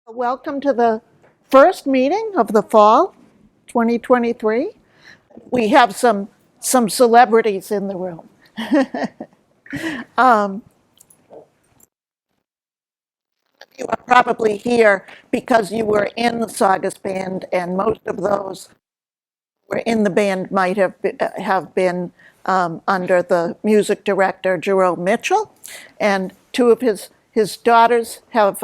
Welcome to the first meeting of the fall 2023. We have some celebrities in the room. You are probably here because you were in the Saugus band, and most of those who were in the band might have been under the music director Jerome Mitchell, and two of his daughters have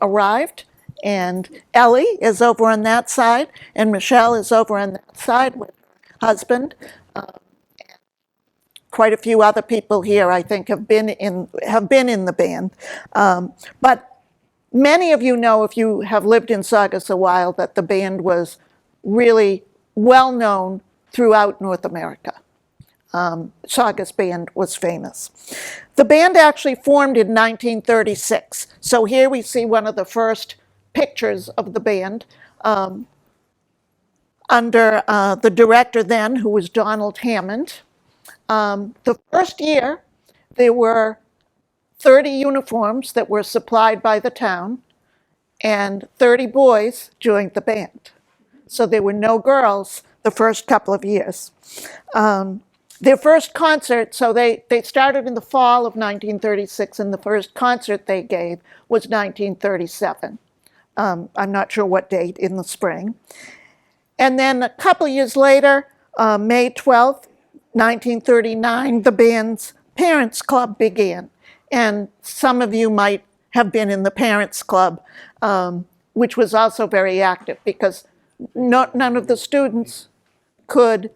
arrived. And Ellie is over on that side, and Michelle is over on that side with her husband. Quite a few other people here, I think, have been in the band. But many of you know, if you have lived in Saugus a while, that the band was really well known throughout North America. Saugus band was famous. The band actually formed in 1936. So here we see one of the first pictures of the band under the director then, who was Donald Hammond. The first year, there were 30 uniforms that were supplied by the town, and 30 boys joined the band. So there were no girls the first couple of years. Their first concert, so they started in the fall of 1936, and the first concert they gave was 1937. I'm not sure what date, in the spring. And then a couple of years later, May 12th, 1939, the band's Parents Club began. And some of you might have been in the Parents Club, which was also very active because none of the students could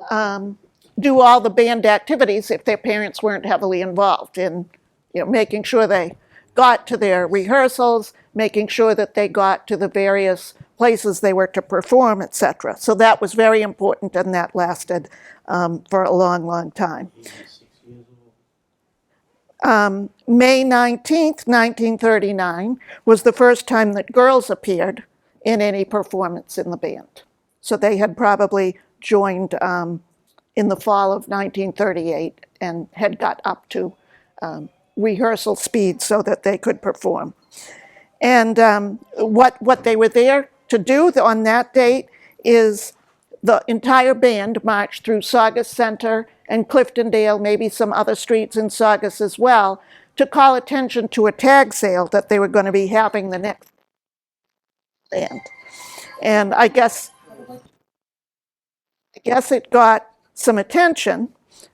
do all the band activities if their parents weren't heavily involved in making sure they got to their rehearsals, making sure that they got to the various places they were to perform, etc. So that was very important, and that lasted for a long, long time. May 19th, 1939 was the first time that girls appeared in any performance in the band. So they had probably joined in the fall of 1938 and had got up to rehearsal speed so that they could perform. And what they were there to do on that date is the entire band marched through Saugus Center and Cliftondale, maybe some other streets in Saugus as well, to call attention to a tag sale that they were going to be having the next band. And I guess it got some attention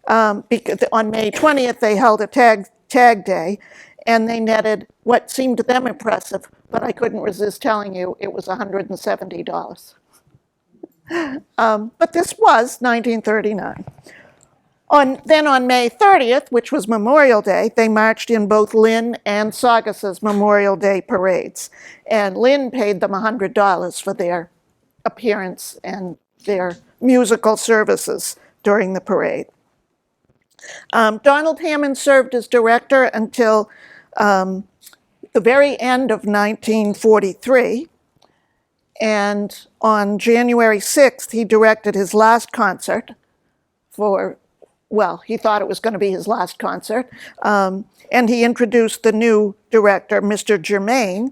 because on May 20th they held a tag day, and they netted what seemed to them impressive, but I couldn't resist telling you it was $170. But this was 1939. Then on May 30th, which was Memorial Day, they marched in both Lynn and Saugus's Memorial Day parades. And Lynn paid them $100 for their appearance and their musical services during the parade. Donald Hammond served as director until the very end of 1943. And on January 6th, he directed his last concert he thought it was going to be his last concert. And he introduced the new director, Mr. Germain,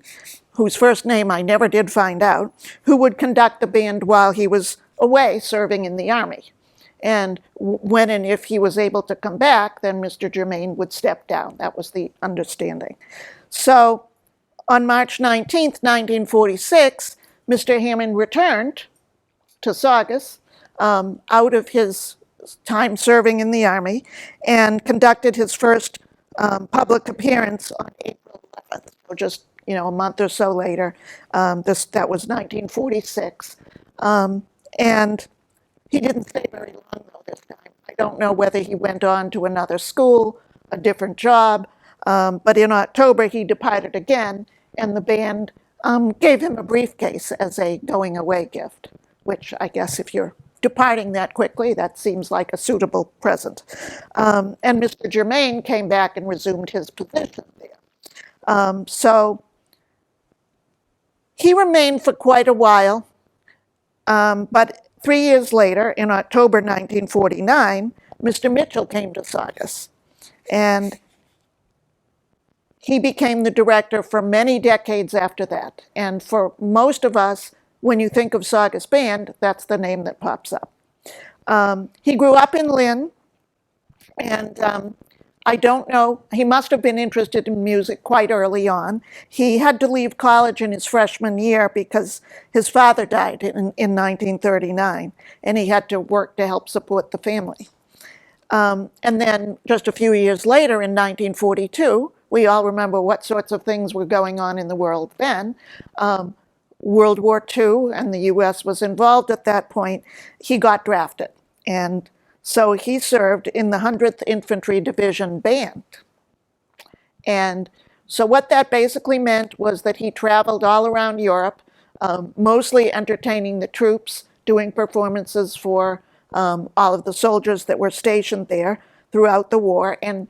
whose first name I never did find out, who would conduct the band while he was away serving in the Army. And when and if he was able to come back, then Mr. Germain would step down. That was the understanding. So on March 19th, 1946, Mr. Hammond returned to Saugus out of his time serving in the Army and conducted his first public appearance on April 11th, so just a month or so later. That was 1946. And he didn't stay very long, though, this time. I don't know whether he went on to another school, a different job, but in October he departed again, and the band gave him a briefcase as a going away gift, which I guess if you're departing that quickly, that seems like a suitable present. And Mr. Germain came back and resumed his position there. So he remained for quite a while, but 3 years later, in October 1949, Mr. Mitchell came to Saugus. And he became the director for many decades after that. And for most of us, when you think of Saugus Band, that's the name that pops up. He grew up in Lynn, and I don't know, he must have been interested in music quite early on. He had to leave college in his freshman year because his father died in 1939, and he had to work to help support the family. And then just a few years later, in 1942, we all remember what sorts of things were going on in the world then. World War II, and the US was involved at that point. He got drafted, and so he served in the 100th Infantry Division Band. And so what that basically meant was that he traveled all around Europe, mostly entertaining the troops, doing performances for all of the soldiers that were stationed there throughout the war. And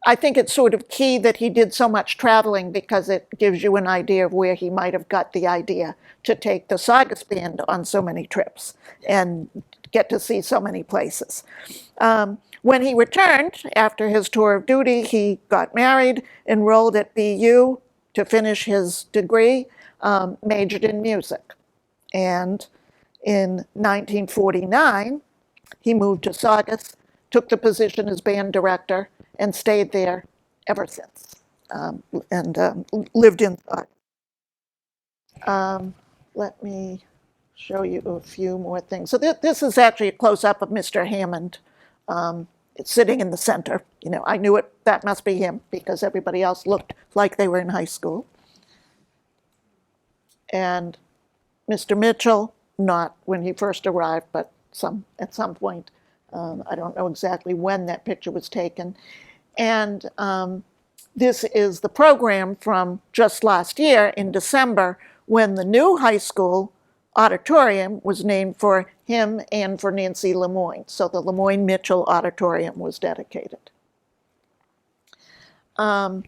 I think it's sort of key that he did so much traveling, because it gives you an idea of where he might have got the idea to take the Saugus Band on so many trips and get to see so many places. When he returned after his tour of duty, he got married, enrolled at BU to finish his degree, majored in music. And in 1949, he moved to Saugus, took the position as band director, and stayed there ever since, and lived in Saugus. Let me show you a few more things. So this is actually a close-up of Mr. Hammond. It's sitting in the center. You know, I knew it, that must be him, because everybody else looked like they were in high school. And Mr. Mitchell, not when he first arrived, but at some point. I don't know exactly when that picture was taken. And this is the program from just last year in December, when the new high school auditorium was named for him and for Nancy Lemoyne. So the Lemoyne Mitchell Auditorium was dedicated. I'm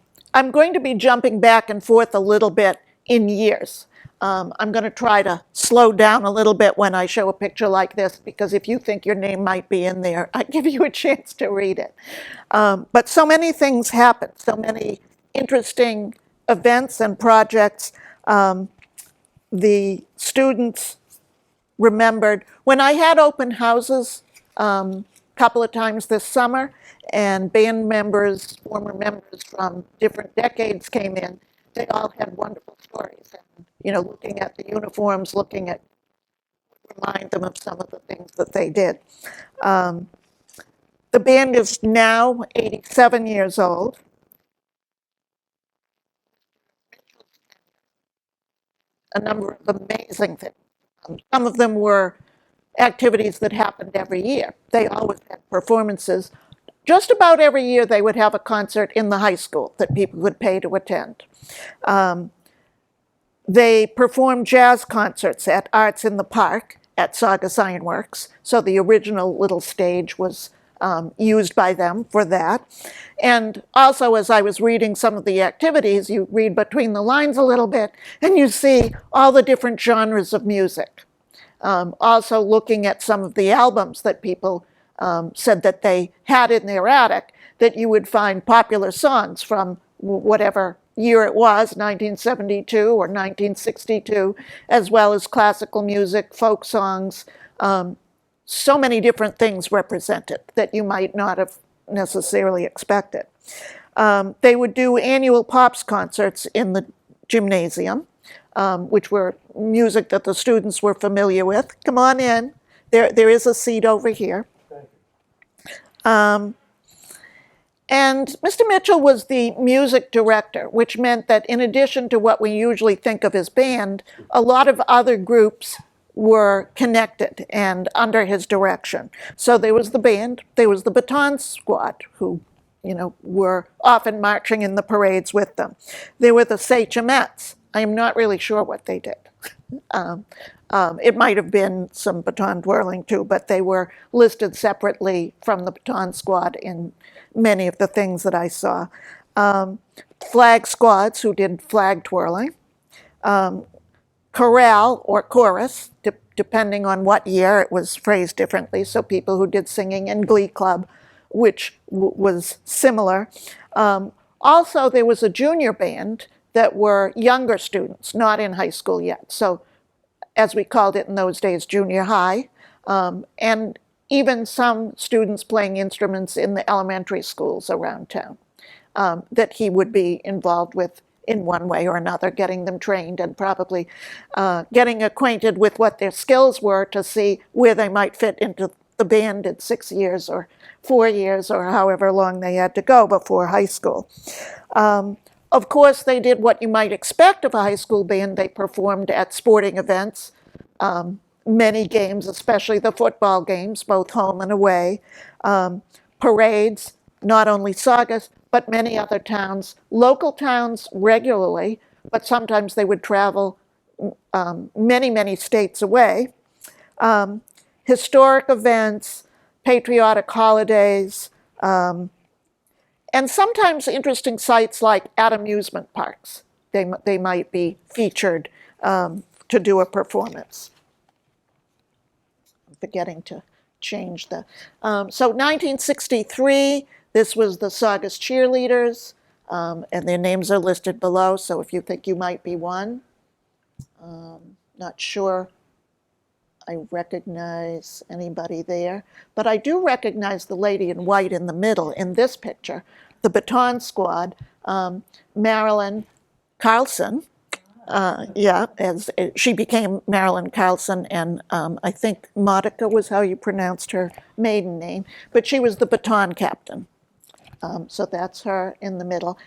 going to be jumping back and forth a little bit in years. I'm going to try to slow down a little bit when I show a picture like this, because if you think your name might be in there, I give you a chance to read it. But so many things happened, so many interesting events and projects. The students remembered when I had open houses a couple of times this summer, and band members, former members from different decades came in. They all had wonderful stories. And, you know, looking at the uniforms, looking at, remind them of some of the things that they did. The band is now 87 years old. A number of amazing things. Some of them were activities that happened every year. They always had performances. Just about every year they would have a concert in the high school that people would pay to attend. They performed jazz concerts at Arts in the Park at Saugus Ironworks. So the original little stage was used by them for that. And also, as I was reading some of the activities, you read between the lines a little bit, and you see all the different genres of music. Also looking at some of the albums that people said that they had in their attic, that you would find popular songs from whatever year it was, 1972 or 1962, as well as classical music, folk songs, so many different things represented that you might not have necessarily expected. They would do annual Pops concerts in the gymnasium, which were music that the students were familiar with. Come on in. There is a seat over here. And Mr. Mitchell was the music director, which meant that in addition to what we usually think of as band, a lot of other groups were connected and under his direction. So there was the band, there was the baton squad, who, you know, were often marching in the parades with them. There were the Sachemettes. I am not really sure what they did. It might have been some baton twirling too, but they were listed separately from the baton squad in many of the things that I saw. Flag squads who did flag twirling. Chorale or chorus, depending on what year it was phrased differently. So people who did singing, and glee club, which was similar. Also, there was a junior band that were younger students, not in high school yet. So, as we called it in those days, junior high, and even some students playing instruments in the elementary schools around town that he would be involved with in one way or another, getting them trained and probably getting acquainted with what their skills were to see where they might fit into the band in 6 years or 4 years or however long they had to go before high school. Of course, they did what you might expect of a high school band. They performed at sporting events, many games, especially the football games, both home and away, parades, not only Saugus, but many other towns, local towns regularly, but sometimes they would travel many, many states away. Historic events, patriotic holidays, and sometimes interesting sites like at amusement parks. They might be featured to do a performance. I'm forgetting to change the. So 1963, this was the Saugus cheerleaders, and their names are listed below, so if you think you might be one. Not sure I recognize anybody there, but I do recognize the lady in white in the middle in this picture, the baton squad, Marilyn Carlson. As she became Marilyn Carlson, and I think Monica was how you pronounced her maiden name, but she was the baton captain. So that's her in the middle.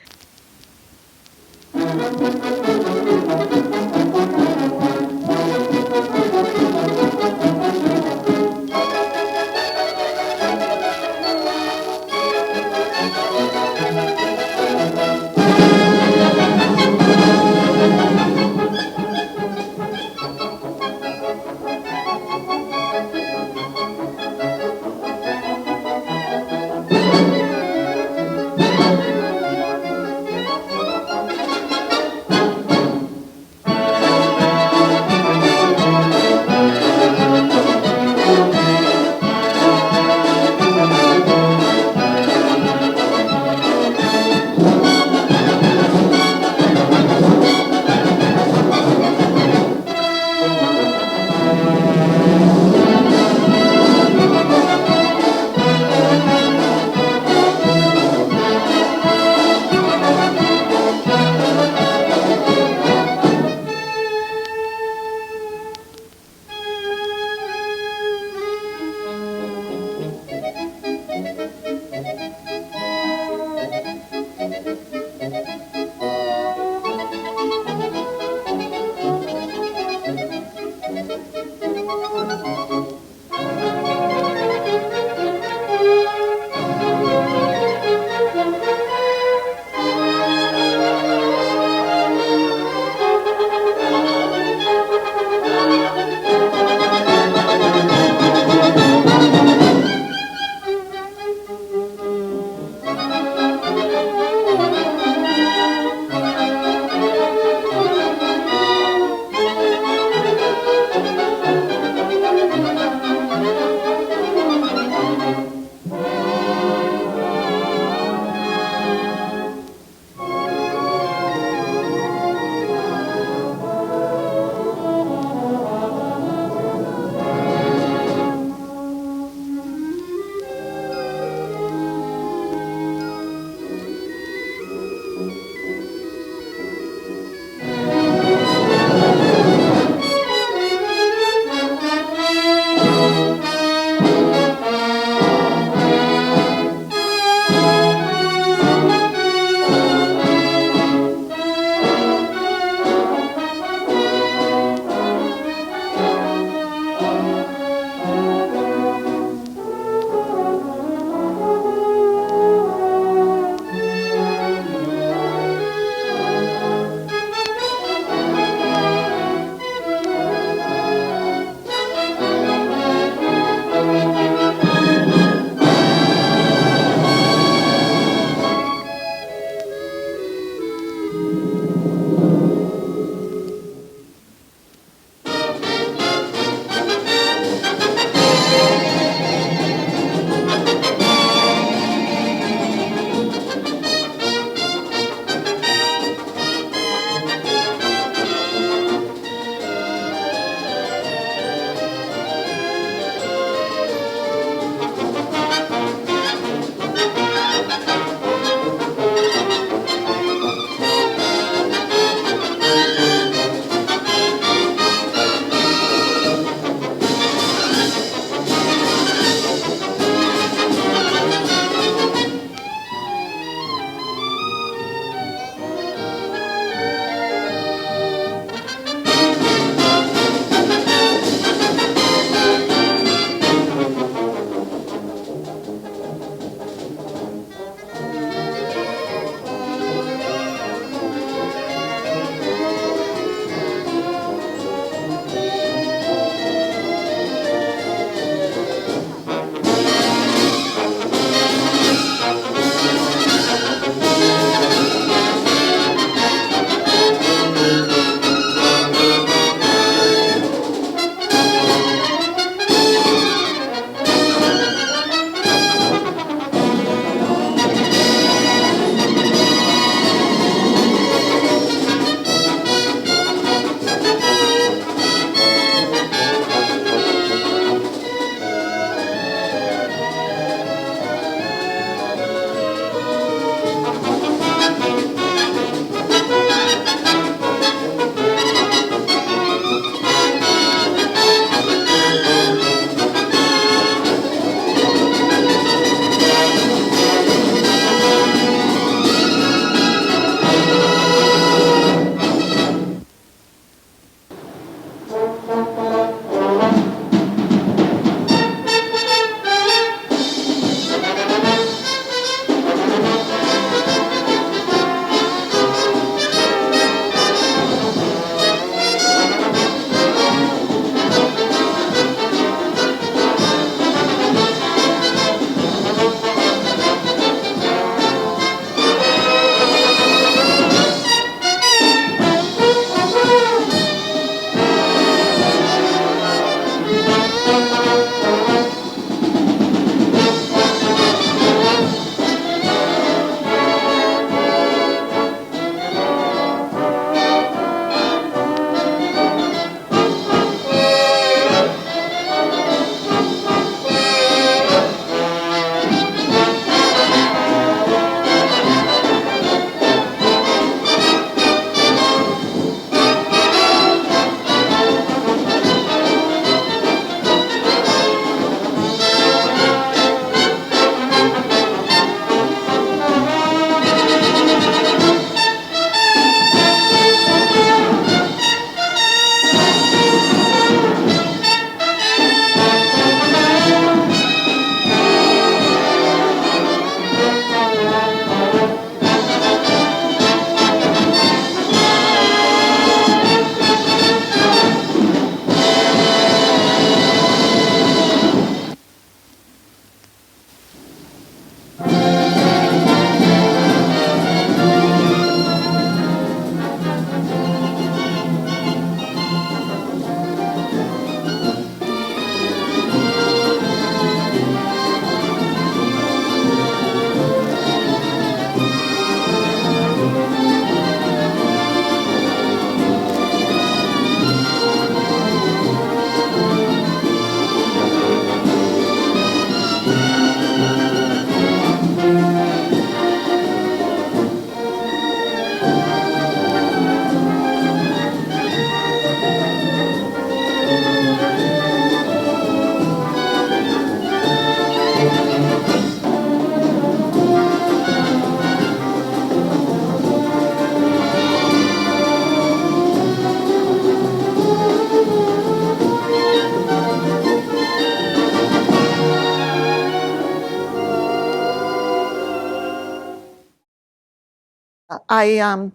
I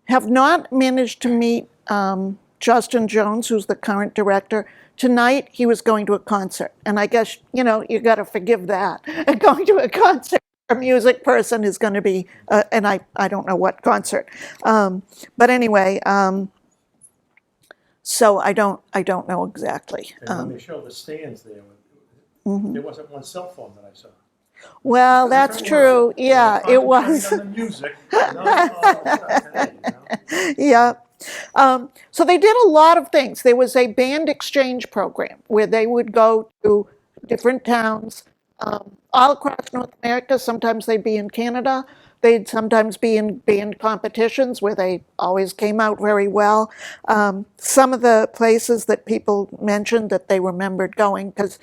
have not managed to meet Justin Jones, who's the current director. Tonight, he was going to a concert, and I guess, you know, you got to forgive that. Going to a concert, a music person is going to be, and I don't know what concert. But anyway, so I don't know exactly. And when they show the stands there, there wasn't one cell phone that I saw. Well, that's true. Yeah, it was. Concentrating on the music, not all today, you know? Yeah. So they did a lot of things. There was a band exchange program where they would go to different towns all across North America. Sometimes they'd be in Canada. They'd sometimes be in band competitions where they always came out very well. Some of the places that people mentioned that they remembered going, because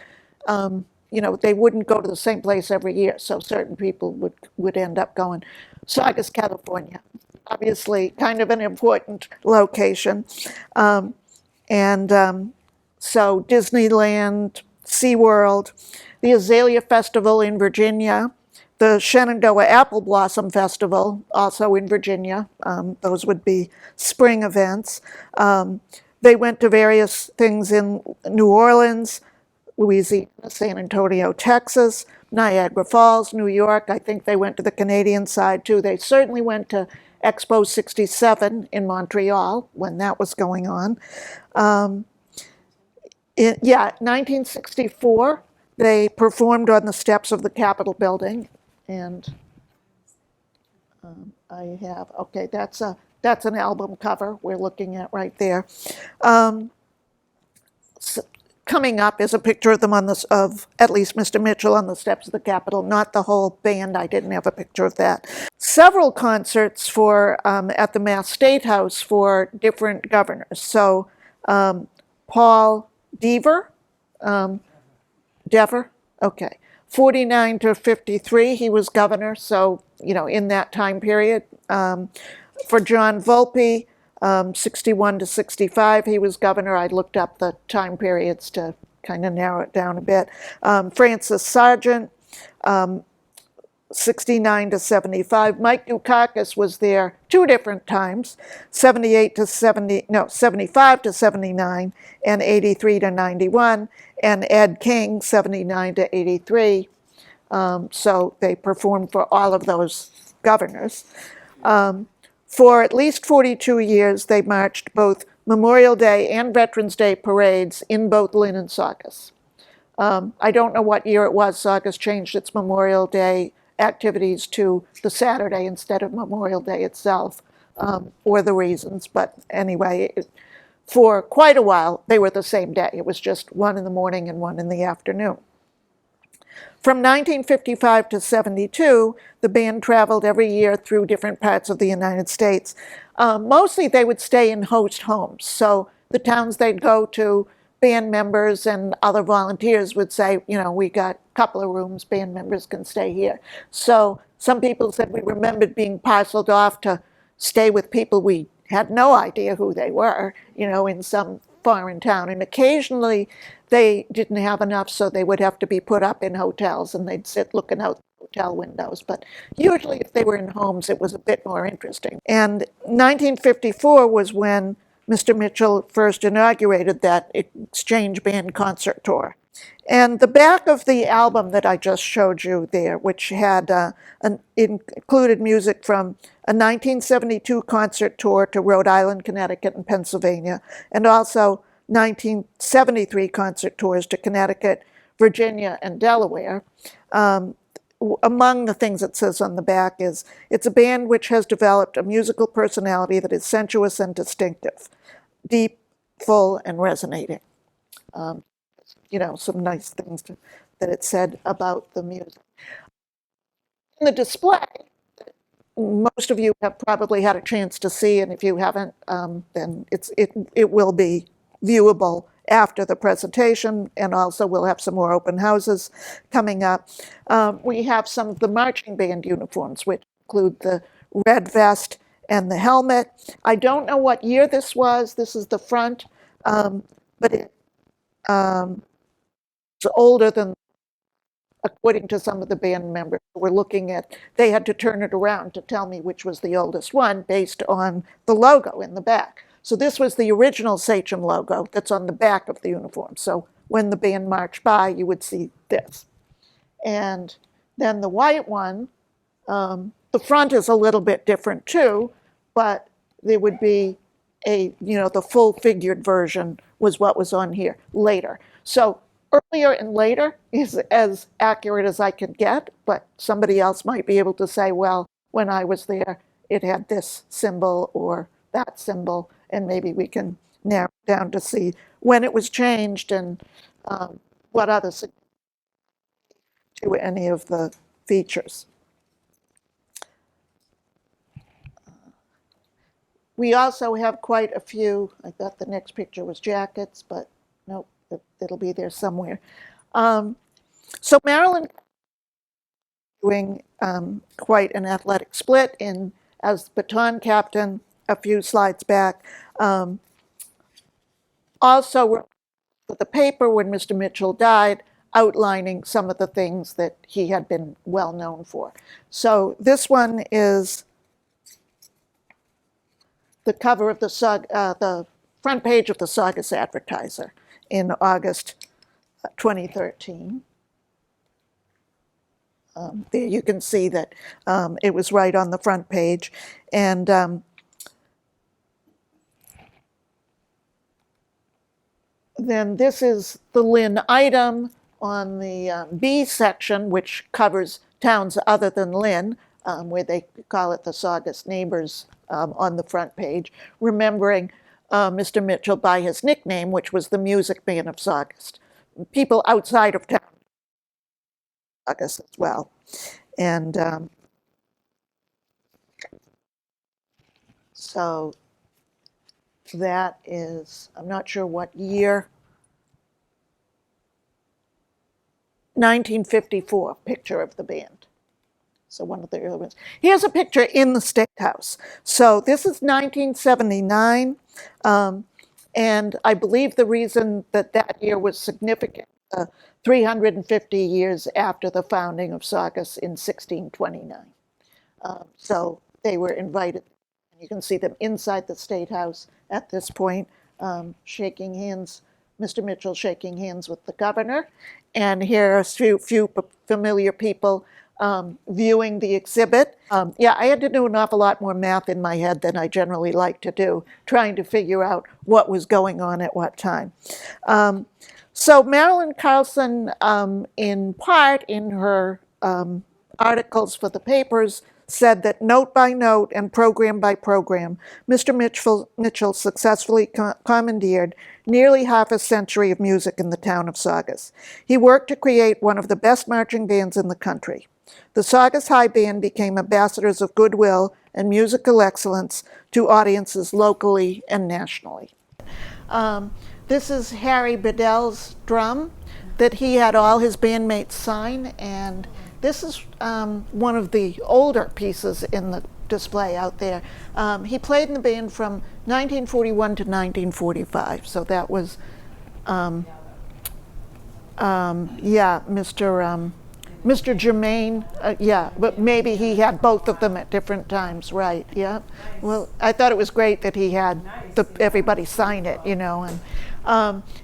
you know, they wouldn't go to the same place every year, so certain people would end up going. Saugus, California, obviously kind of an important location. And so Disneyland, SeaWorld, the Azalea Festival in Virginia, the Shenandoah Apple Blossom Festival, also in Virginia. Those would be spring events. They went to various things in New Orleans, Louisiana, San Antonio, Texas, Niagara Falls, New York. I think they went to the Canadian side too. They certainly went to Expo 67 in Montreal when that was going on. 1964, they performed on the steps of the Capitol building. And I have, okay, that's an album cover we're looking at right there. So, coming up is a picture of them of at least Mr. Mitchell on the steps of the Capitol, not the whole band. I didn't have a picture of that. Several concerts at the Mass State House for different governors. So Paul Dever, Dever, okay. 49 to 53, he was governor, so, you know, in that time period. For John Volpe, 61 to 65, he was governor. I looked up the time periods to kind of narrow it down a bit. Francis Sargent, 69 to 75. Mike Dukakis was there two different times, 75 to 79 and 83 to 91, and Ed King, 79 to 83. So they performed for all of those governors. For at least 42 years, they marched both Memorial Day and Veterans Day parades in both Lynn and Saugus. I don't know what year it was. Saugus changed its Memorial Day activities to the Saturday instead of Memorial Day itself, or the reasons. But anyway, for quite a while, they were the same day. It was just one in the morning and one in the afternoon. From 1955 to 72, the band traveled every year through different parts of the United States. Mostly they would stay in host homes. So the towns they'd go to, band members and other volunteers would say, you know, we got a couple of rooms, band members can stay here. So some people said we remembered being parceled off to stay with people we had no idea who they were, you know, in some foreign town. And occasionally they didn't have enough, so they would have to be put up in hotels and they'd sit looking out hotel windows. But usually if they were in homes, it was a bit more interesting. And 1954 was when Mr. Mitchell first inaugurated that exchange band concert tour. And the back of the album that I just showed you there, which had included music from a 1972 concert tour to Rhode Island, Connecticut, and Pennsylvania, and also 1973 concert tours to Connecticut, Virginia, and Delaware. Among the things it says on the back is, it's a band which has developed a musical personality that is sensuous and distinctive, deep, full, and resonating. You know, some nice things that it said about the music. In the display, most of you have probably had a chance to see, and if you haven't, then it will be viewable after the presentation, and also we'll have some more open houses coming up. We have some of the marching band uniforms, which include the red vest and the helmet. I don't know what year this was. This is the front, but it's older than according to some of the band members who were looking at, they had to turn it around to tell me which was the oldest one based on the logo in the back. So this was the original Sachem logo that's on the back of the uniform. So when the band marched by, you would see this. And then the white one, the front is a little bit different too, but there would be the full figured version was what was on here later. So earlier and later is as accurate as I could get, but somebody else might be able to say, well, when I was there, it had this symbol or that symbol, and maybe we can narrow it down to see when it was changed and what other to any of the features. We also have quite a few, I thought the next picture was jackets, but nope, it'll be there somewhere. So Marilyn doing quite an athletic split as baton captain a few slides back. Also with the paper when Mr. Mitchell died, outlining some of the things that he had been well known for. So this one is the cover of the front page of the Saugus Advertiser in August 2013. There you can see that it was right on the front page. And then this is the Lynn item on the B section, which covers towns other than Lynn, where they call it the Saugus Neighbors on the front page, remembering Mr. Mitchell by his nickname, which was the Music Man of Saugus. People outside of town, Saugus as well. And so that is, I'm not sure what year, 1954, picture of the band. So one of the early ones. Here's a picture in the State House. So this is 1979, and I believe the reason that year was significant, 350 years after the founding of Saugus in 1629. So they were invited. You can see them inside the State House at this point, shaking hands, Mr. Mitchell shaking hands with the governor. And here are a few familiar people viewing the exhibit. Yeah, I had to do an awful lot more math in my head than I generally like to do, trying to figure out what was going on at what time. So Marilyn Carlson, in part in her articles for the papers, said that note by note and program by program, Mr. Mitchell successfully commandeered nearly half a century of music in the town of Saugus. He worked to create one of the best marching bands in the country. The Saugus High Band became ambassadors of goodwill and musical excellence to audiences locally and nationally. This is Harry Bedell's drum that he had all his bandmates sign, and this is one of the older pieces in the display out there. He played in the band from 1941 to 1945, so that was, yeah, Mr. Germain, yeah, but maybe he had both of them at different times, right? Yeah. Well, I thought it was great that he had everybody sign it, you know,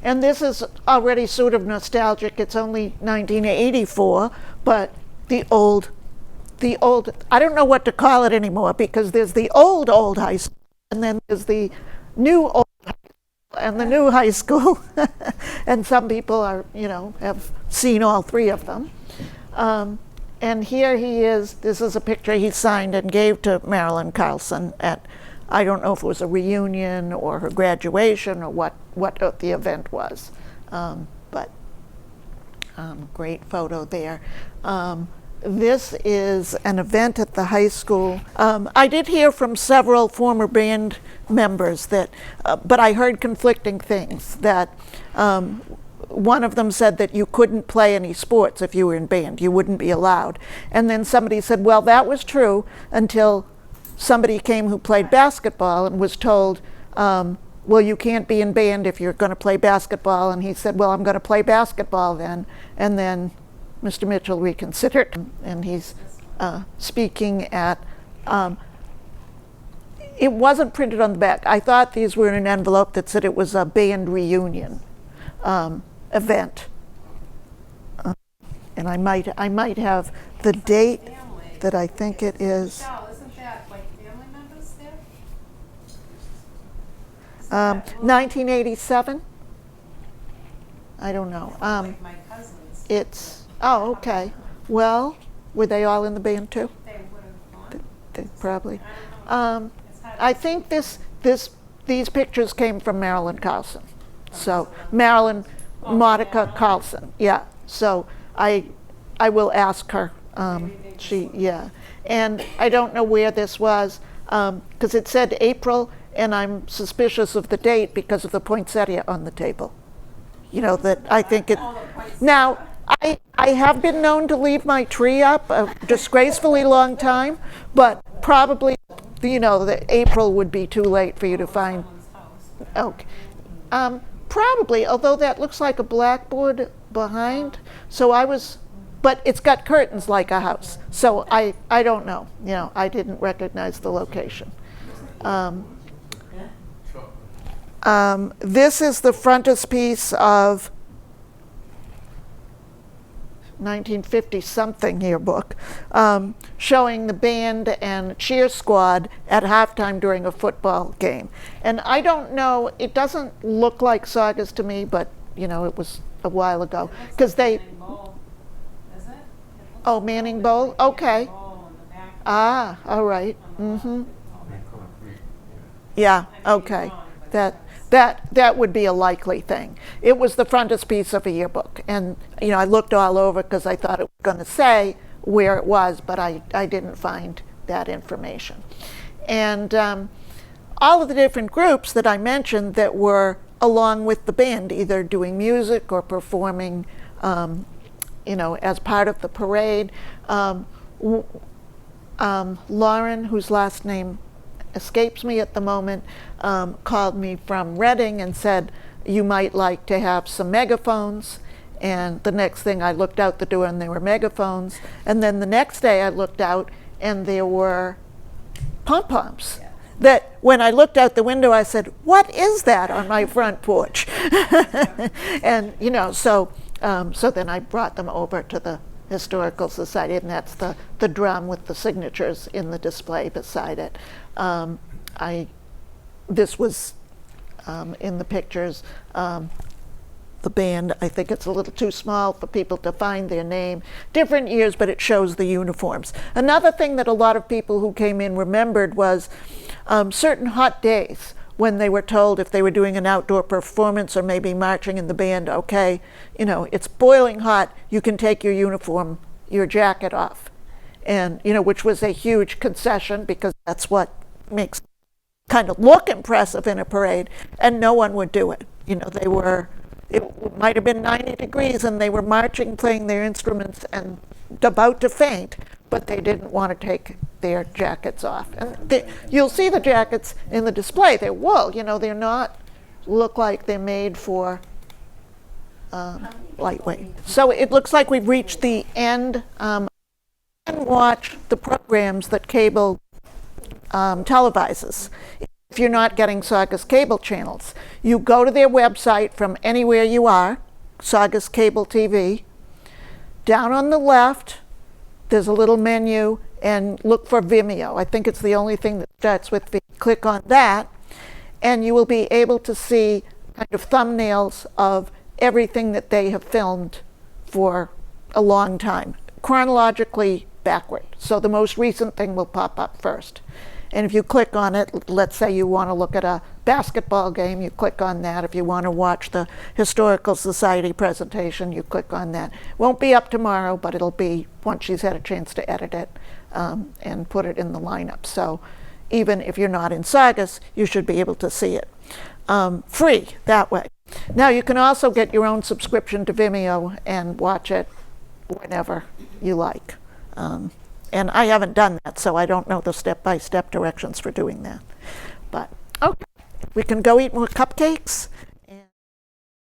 and this is already sort of nostalgic. It's only 1984, but the old, I don't know what to call it anymore, because there's the old high school, and then there's the new old high school, and the new high school, and some people are, you know, have seen all three of them. And here he is. This is a picture he signed and gave to Marilyn Carlson at, I don't know if it was a reunion or her graduation or what the event was, but great photo there. This is an event at the high school. I did hear from several former band members that, but I heard conflicting things, that one of them said that you couldn't play any sports if you were in band, you wouldn't be allowed. And then somebody said, well, that was true until somebody came who played basketball and was told, well, you can't be in band if you're going to play basketball. And he said, well, I'm going to play basketball then. And then Mr. Mitchell reconsidered, and he's speaking at, it wasn't printed on the back. I thought these were in an envelope that said it was a band reunion event. And I might have the date that I think it is. Michelle, isn't that like family members there? 1987? I don't know. Like my cousins, It's, oh, okay. Well, were they all in the band too? they would have gone. They probably. I don't know. It's hard to I think these pictures came from Marilyn Carlson. So Marilyn Monica Carlson, yeah. So I will ask her. Yeah. And I don't know where this was, because it said April, and I'm suspicious of the date because of the poinsettia on the table. You know, that I think it. Now, I have been known to leave my tree up a disgracefully long time, but probably, you know, the April would be too late for you to find. Okay. Probably, although that looks like a blackboard behind. So I was, but it's got curtains like a house. So I don't know. You know, I didn't recognize the location. This is the frontispiece of 1950-something yearbook, showing the band and cheer squad at halftime during a football game. And I don't know, it doesn't look like Saugus to me, but, you know, it was a while ago. Because they, Manning Bowl, is it? It looks oh, Manning Bowl, okay. Bowl in the back. Ah, all right, mm-hmm. Concrete, Yeah, I may be okay. wrong, but That would be a likely thing. It was the frontispiece of a yearbook. And, you know, I looked all over because I thought it was going to say where it was, but I didn't find that information. And all of the different groups that I mentioned that were along with the band, either doing music or performing, you know, as part of the parade. Lauren, whose last name escapes me at the moment, called me from Reading and said, you might like to have some megaphones. And the next thing I looked out the door and there were megaphones. And then the next day I looked out and there were pom-poms. Yeah. That when I looked out the window, I said, what is that on my front porch? And, you know, so then I brought them over to the Historical Society, and that's the drum with the signatures in the display beside it. This was in the pictures. The band, I think it's a little too small for people to find their name. Different years, but it shows the uniforms. Another thing that a lot of people who came in remembered was certain hot days when they were told if they were doing an outdoor performance or maybe marching in the band, okay, you know, it's boiling hot, you can take your uniform, your jacket off. And, you know, which was a huge concession because that's what makes kind of look impressive in a parade, and no one would do it. You know, it might have been 90 degrees and they were marching, playing their instruments and about to faint, but they didn't want to take their jackets off. And you'll see the jackets in the display. They're wool, you know, they're not, look like they're made for lightweight. So it looks like we've reached the end. And watch the programs that cable televises. If you're not getting Saugus cable channels, you go to their website from anywhere you are, Saugus Cable TV. Down on the left, there's a little menu, and look for Vimeo. I think it's the only thing that starts with V. Click on that, and you will be able to see kind of thumbnails of everything that they have filmed for a long time, chronologically backward. So the most recent thing will pop up first. And if you click on it, let's say you want to look at a basketball game, you click on that. If you want to watch the Historical Society presentation, you click on that. Won't be up tomorrow, but it'll be once she's had a chance to edit it and put it in the lineup. So even if you're not in Saugus, you should be able to see it. Free that way. Now you can also get your own subscription to Vimeo and watch it whenever you like. And I haven't done that, so I don't know the step-by-step directions for doing that. But, okay, we can go eat more cupcakes.